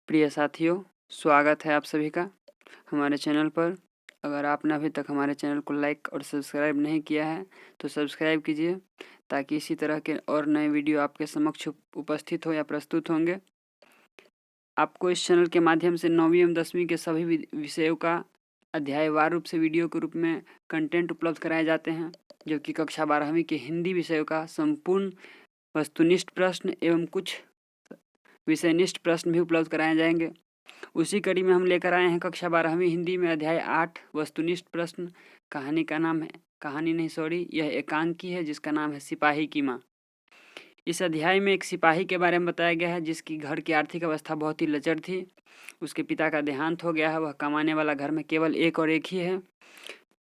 प्रिय साथियों, स्वागत है आप सभी का हमारे चैनल पर। अगर आपने अभी तक हमारे चैनल को लाइक और सब्सक्राइब नहीं किया है तो सब्सक्राइब कीजिए, ताकि इसी तरह के और नए वीडियो आपके समक्ष उपस्थित हो या प्रस्तुत होंगे। आपको इस चैनल के माध्यम से 9वीं एवं 10वीं के सभी विषयों का अध्यायवार रूप से वीडियो के रूप में कंटेंट उपलब्ध कराए जाते हैं, जो कि कक्षा 12वीं के हिंदी विषयों का संपूर्ण वस्तुनिष्ठ प्रश्न एवं कुछ विषयनिष्ठ प्रश्न भी उपलब्ध कराए जाएंगे। उसी कड़ी में हम लेकर आए हैं कक्षा 12वीं हिंदी में अध्याय 8 वस्तुनिष्ठ प्रश्न। कहानी का नाम है यह एकांकी है, जिसका नाम है सिपाही की माँ। इस अध्याय में एक सिपाही के बारे में बताया गया है, जिसकी घर की आर्थिक अवस्था बहुत ही लचर थी। उसके पिता का देहांत हो गया है, वह कमाने वाला घर में केवल एक और एक ही है।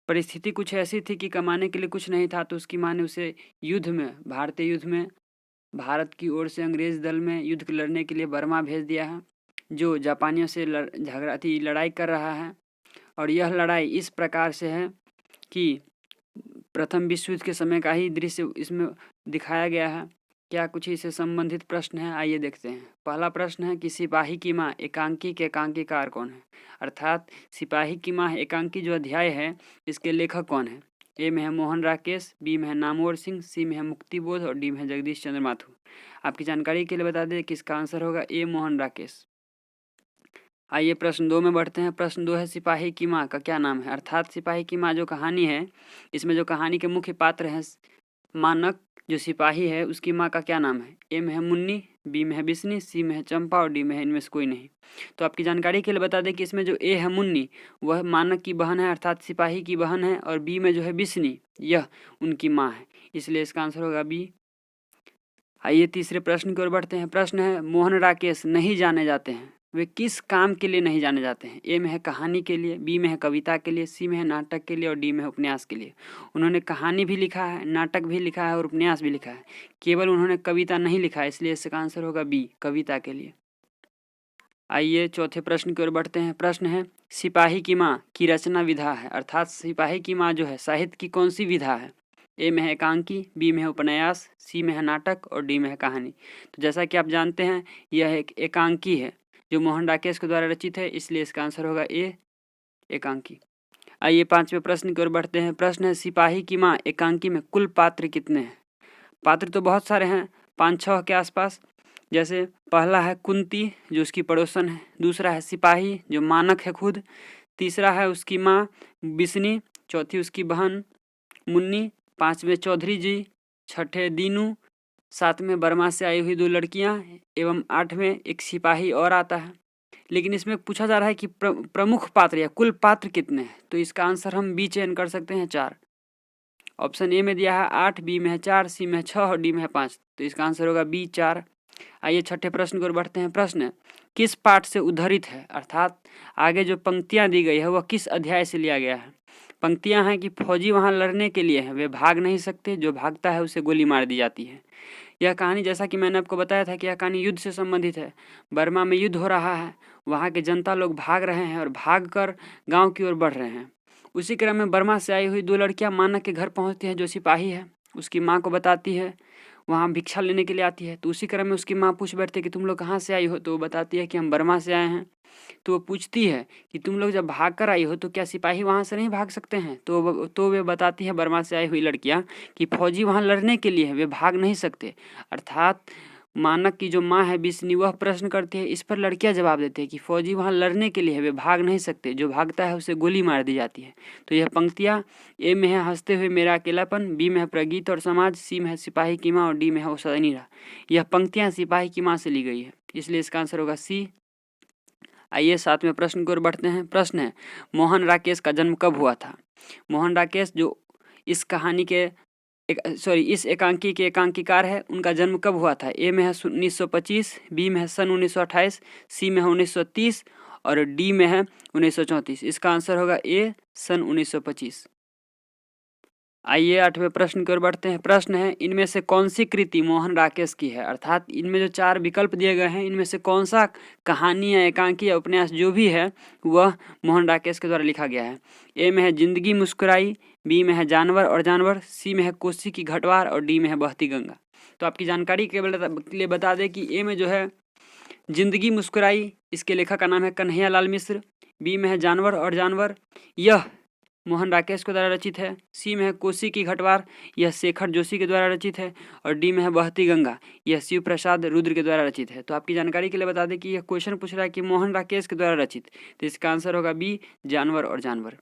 परिस्थिति कुछ ऐसी थी कि कमाने के लिए कुछ नहीं था, तो उसकी माँ ने उसे भारतीय युद्ध में भारत की ओर से अंग्रेज दल में युद्ध लड़ने के लिए बर्मा भेज दिया है, जो जापानियों से लड़ाई कर रहा है। और यह लड़ाई इस प्रकार से है कि प्रथम विश्व युद्ध के समय का ही दृश्य इसमें दिखाया गया है। क्या कुछ इससे संबंधित प्रश्न है, आइए देखते हैं। पहला प्रश्न है कि सिपाही की माँ एकांकी के एकांकीकार कौन है। अर्थात सिपाही की माँ एकांकी जो अध्याय है, इसके लेखक कौन है। ए में है मोहन राकेश, बी में है नामवर सिंह, सी में है मुक्तिबोध और डी में है जगदीश चंद्र माथुर। आपकी जानकारी के लिए बता दें कि इसका आंसर होगा ए मोहन राकेश। आइए प्रश्न 2 में बढ़ते हैं। प्रश्न 2 है सिपाही की माँ का क्या नाम है। अर्थात सिपाही की माँ जो कहानी है, इसमें जो कहानी के मुख्य पात्र हैं मानक जो सिपाही है, उसकी माँ का क्या नाम है। ए में है मुन्नी, बी में है बिस्नी, सी में है चंपा और डी में है इनमें से कोई नहीं। तो आपकी जानकारी के लिए बता दें कि इसमें जो ए है मुन्नी, वह मानक की बहन है, अर्थात सिपाही की बहन है। और बी में जो है बिस्नी, यह उनकी माँ है, इसलिए इसका आंसर होगा बी। आइए तीसरे प्रश्न की ओर बढ़ते हैं। प्रश्न है मोहन राकेश नहीं जाने जाते हैं, वे किस काम के लिए नहीं जाने जाते हैं। ए में है कहानी के लिए, बी में है कविता के लिए, सी में है नाटक के लिए और डी में है उपन्यास के लिए। उन्होंने कहानी भी लिखा है, नाटक भी लिखा है और उपन्यास भी लिखा है, केवल उन्होंने कविता नहीं लिखा है, इसलिए इसका आंसर होगा बी, कविता के लिए। आइए चौथे प्रश्न की ओर बढ़ते हैं। प्रश्न है सिपाही की माँ की रचना विधा है। अर्थात सिपाही की माँ जो है साहित्य की कौन सी विधा है। ए में है एकांकी, बी में है उपन्यास, सी में है नाटक और डी में है कहानी। तो जैसा कि आप जानते हैं, यह एक एकांकी है जो मोहन राकेश के द्वारा रचित है, इसलिए इसका आंसर होगा ए, एकांकी। आइए पांचवें प्रश्न की ओर बढ़ते हैं। प्रश्न है सिपाही की माँ एकांकी में कुल पात्र कितने हैं। पात्र तो बहुत सारे हैं, 5-6 के आसपास। जैसे पहला है कुंती जो उसकी पड़ोसन है, दूसरा है सिपाही जो मानक है खुद, तीसरा है उसकी माँ बिस्नी, चौथी उसकी बहन मुन्नी, पांचवें चौधरी जी, छठे दीनू, सातवें बर्मा से आई हुई 2 लड़कियां एवं 8वें एक सिपाही और आता है। लेकिन इसमें पूछा जा रहा है कि प्रमुख पात्र या कुल पात्र कितने हैं, तो इसका आंसर हम बी चयन कर सकते हैं, 4। ऑप्शन ए में दिया है 8, बी में है 4, सी में है 6 और डी में है 5, तो इसका आंसर होगा बी, 4। आइए छठे प्रश्न की ओर बढ़ते हैं। प्रश्न किस पाठ से उद्धृत है। अर्थात आगे जो पंक्तियां दी गई है वह किस अध्याय से लिया गया है। पंक्तियां हैं कि फौजी वहां लड़ने के लिए हैं, वे भाग नहीं सकते, जो भागता है उसे गोली मार दी जाती है। यह कहानी, जैसा कि मैंने आपको बताया था कि यह कहानी युद्ध से संबंधित है। बर्मा में युद्ध हो रहा है, वहाँ के जनता लोग भाग रहे हैं और भाग कर गाँव की ओर बढ़ रहे हैं। उसी क्रम में बर्मा से आई हुई 2 लड़कियां मानक के घर पहुंचती हैं, जो सिपाही है, उसकी माँ को बताती है, वहाँ भिक्षा लेने के लिए आती है। तो उसी क्रम में उसकी माँ पूछ बैठती है कि तुम लोग कहाँ से आई हो, तो वो बताती है कि हम बर्मा से आए हैं। तो वो पूछती है कि तुम लोग जब भाग कर आई हो तो क्या सिपाही वहाँ से नहीं भाग सकते हैं। तो वे बताती है बर्मा से आई हुई लड़कियाँ कि फौजी वहाँ लड़ने के लिए है, वे भाग नहीं सकते। अर्थात मानक की जो माँ है बिस्नी, वह प्रश्न करती है, इस पर लड़कियां जवाब देती है कि फौजी वहाँ लड़ने के लिए है, वे भाग नहीं सकते, जो भागता है उसे गोली मार दी जाती है। तो यह पंक्तियाँ ए में है हंसते हुए मेरा अकेलापन, बी में है प्रगीत और समाज, सी में है सिपाही की माँ और डी में है ओसनीरा। यह पंक्तियाँ सिपाही की माँ से ली गई है, इसलिए इसका आंसर होगा सी। आइए 7वें प्रश्न की ओर बढ़ते हैं। प्रश्न है मोहन राकेश का जन्म कब हुआ था। मोहन राकेश जो इस कहानी के इस एकांकी के एकांकीकार है, उनका जन्म कब हुआ था। ए में है 1925, बी में है सन 1928, सी में है 1930 और डी में है 1934। इसका आंसर होगा ए, सन 1925। आइए 8वें प्रश्न की ओर बढ़ते हैं। प्रश्न है इनमें से कौन सी कृति मोहन राकेश की है। अर्थात इनमें जो 4 विकल्प दिए गए हैं, इनमें से कौन सा कहानी या एकांकी या उपन्यास जो भी है वह मोहन राकेश के द्वारा लिखा गया है। ए में है जिंदगी मुस्कुराई, बी में है जानवर और जानवर, सी में है कोसी की घटवार और डी में है बहती गंगा। तो आपकी जानकारी के लिए बता दें कि ए में जो है जिंदगी मुस्कुराई, इसके लेखक का नाम है कन्हैया लाल मिश्र। बी में है जानवर और जानवर, यह मोहन राकेश के द्वारा रचित है। सी में है कोसी की घटवार, यह शेखर जोशी के द्वारा रचित है। और डी में है बहती गंगा, यह शिव प्रसाद रुद्र के द्वारा रचित है। तो आपकी जानकारी के लिए बता दें कि यह क्वेश्चन पूछ रहा है कि मोहन राकेश के द्वारा रचित, तो इसका आंसर होगा बी, जानवर और जानवर।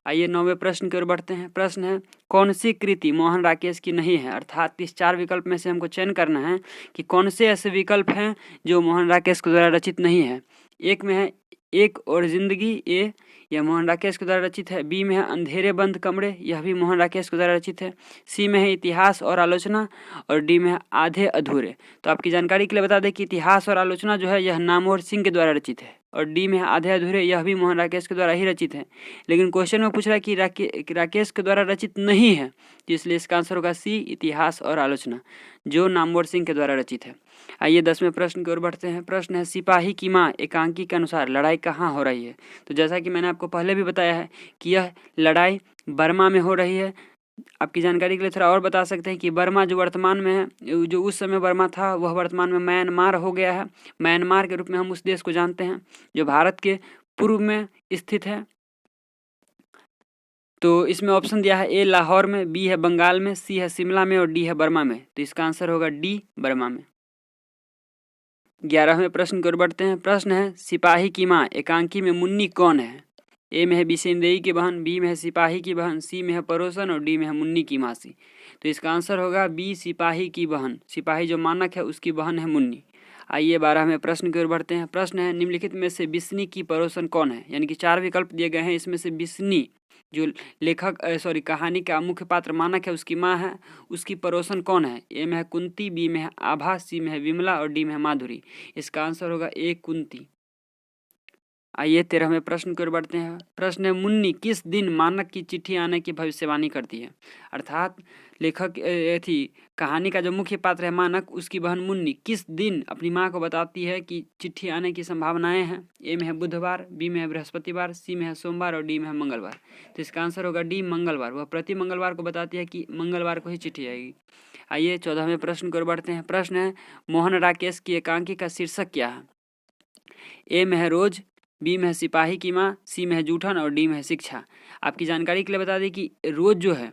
आइए 9वें प्रश्न की ओर बढ़ते हैं। प्रश्न है, कौन सी कृति मोहन राकेश की नहीं है? अर्थात इस 4 विकल्प में से हमको चयन करना है कि कौन से ऐसे विकल्प हैं जो मोहन राकेश के द्वारा रचित नहीं है। एक में है एक और जिंदगी, ए, यह मोहन राकेश के द्वारा रचित है। बी में है अंधेरे बंद कमरे, यह भी मोहन राकेश के द्वारा रचित है। सी में है इतिहास और आलोचना, और डी में है आधे अधूरे। तो आपकी जानकारी के लिए बता दें कि इतिहास और आलोचना जो है यह नामवर सिंह के द्वारा रचित है, और डी में है आधे अधूरे, यह भी मोहन राकेश के द्वारा ही रचित है। लेकिन क्वेश्चन में पूछ रहा है कि राकेश के द्वारा रचित नहीं है, तो इसलिए इसका आंसर होगा सी, इतिहास और आलोचना, जो नामवर सिंह के द्वारा रचित है। आइए 10वें प्रश्न की ओर बढ़ते हैं। प्रश्न है, सिपाही की मां एकांकी के अनुसार लड़ाई कहाँ हो रही है? तो जैसा कि मैंने आपको पहले भी बताया है कि यह लड़ाई बर्मा में हो रही है। आपकी जानकारी के लिए थोड़ा और बता सकते हैं कि बर्मा जो वर्तमान में है, जो उस समय बर्मा था, वह वर्तमान में म्यांमार हो गया है। म्यांमार के रूप में हम उस देश को जानते हैं जो भारत के पूर्व में स्थित है। तो इसमें ऑप्शन दिया है, ए लाहौर में, बी है बंगाल में, सी है शिमला में और डी है बर्मा में। तो इसका आंसर होगा डी, बर्मा में। 11वें प्रश्न की ओर बढ़ते हैं। प्रश्न है, सिपाही की मां एकांकी में मुन्नी कौन है? ए में है बिसेंदेई की बहन, बी में है सिपाही की बहन, सी में है परोसन और डी में है मुन्नी की मासी। तो इसका आंसर होगा बी, सिपाही की बहन। सिपाही जो मानक है उसकी बहन है मुन्नी। आइए 12वें प्रश्न की ओर बढ़ते हैं। प्रश्न है, निम्नलिखित में से बिस्नी की परोसन कौन है? यानी कि 4 विकल्प दिए गए हैं, इसमें से बिस्नी जो लेखक कहानी का मुख्य पात्र मानक है उसकी माँ है, उसकी पड़ोसन कौन है? ए में है कुंती, बी में है आभा, सी में है विमला और डी में है माधुरी। इसका आंसर होगा ए, कुंती। आइए 13वें प्रश्न की ओर बढ़ते हैं। प्रश्न है, मुन्नी किस दिन मानक की चिट्ठी आने की भविष्यवाणी करती है? अर्थात लेखक थी कहानी का जो मुख्य पात्र है मानक, उसकी बहन मुन्नी किस दिन अपनी माँ को बताती है कि चिट्ठी आने की संभावनाएं हैं? ए में है बुधवार, बी में है बृहस्पतिवार, सी में है सोमवार और डी में है मंगलवार। तो इसका आंसर होगा डी, मंगलवार। वह प्रति मंगलवार को बताती है कि मंगलवार को ही चिट्ठी आएगी। आइए 14वें प्रश्न की ओर बढ़ते हैं। प्रश्न है, मोहन राकेश की एकांकी का शीर्षक क्या है? ए में है रोज, बी में है सिपाही की माँ, सी में है जूठन और डी में है शिक्षा। आपकी जानकारी के लिए बता दें कि रोज जो है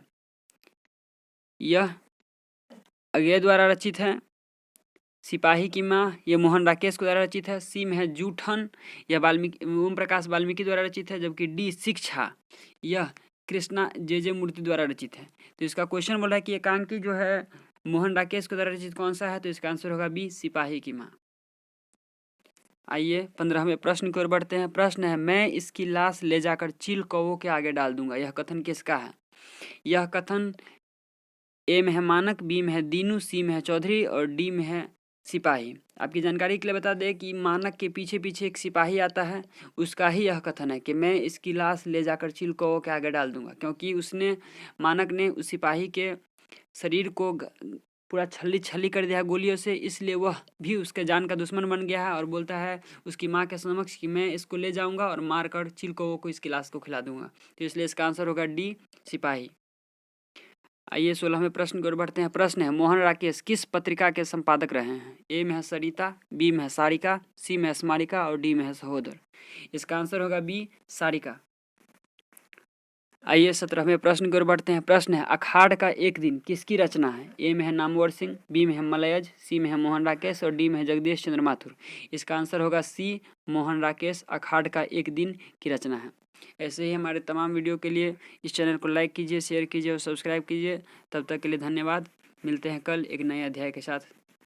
यह अज्ञे द्वारा रचित है, सिपाही की माँ यह मोहन राकेश के द्वारा रचित है, सी में है जूठन यह वाल्मीकि ओम प्रकाश वाल्मीकि द्वारा रचित है, जबकि डी शिक्षा यह कृष्णा जे मूर्ति द्वारा रचित है। तो इसका क्वेश्चन बोल रहा है कि एकांकी जो है मोहन राकेश के द्वारा रचित कौन सा है? तो इसका आंसर होगा बी, सिपाही की माँ। आइए 15वें प्रश्न की ओर बढ़ते हैं। प्रश्न है, मैं इसकी लाश ले जाकर चील कौवों के आगे डाल दूंगा, यह कथन किसका है? यह कथन ए में है मानक, बी में है दीनू, सी में है चौधरी और डी में है सिपाही। आपकी जानकारी के लिए बता दें कि मानक के पीछे पीछे एक सिपाही आता है, उसका ही यह कथन है कि मैं इसकी लाश ले जाकर चील कौवों के आगे डाल दूंगा, क्योंकि उसने मानक ने उस सिपाही के शरीर को पूरा छल्ली छल्ली कर दिया गोलियों से, इसलिए वह भी उसके जान का दुश्मन बन गया है और बोलता है उसकी माँ के समक्ष कि मैं इसको ले जाऊंगा और मारकर चील कौवों को इसकी लाश को खिला दूंगा। तो इसलिए इसका आंसर होगा डी, सिपाही। आइए 16वें प्रश्न की ओर बढ़ते हैं। प्रश्न है, मोहन राकेश किस पत्रिका के संपादक रहे हैं? ए में है सरिता, बी में है सारिका, सी में है स्मारिका और डी में है सहोदर। इसका आंसर होगा बी, सारिका। आइए 17वें प्रश्न की ओर बढ़ते हैं। प्रश्न है, अखाड़ का एक दिन किसकी रचना है? ए में है नामवर सिंह, बी में है मलयज, सी में है मोहन राकेश और डी में है जगदीश चंद्र माथुर। इसका आंसर होगा सी, मोहन राकेश अखाड़ का एक दिन की रचना है। ऐसे ही हमारे तमाम वीडियो के लिए इस चैनल को लाइक कीजिए, शेयर कीजिए और सब्सक्राइब कीजिए। तब तक के लिए धन्यवाद। मिलते हैं कल एक नए अध्याय के साथ।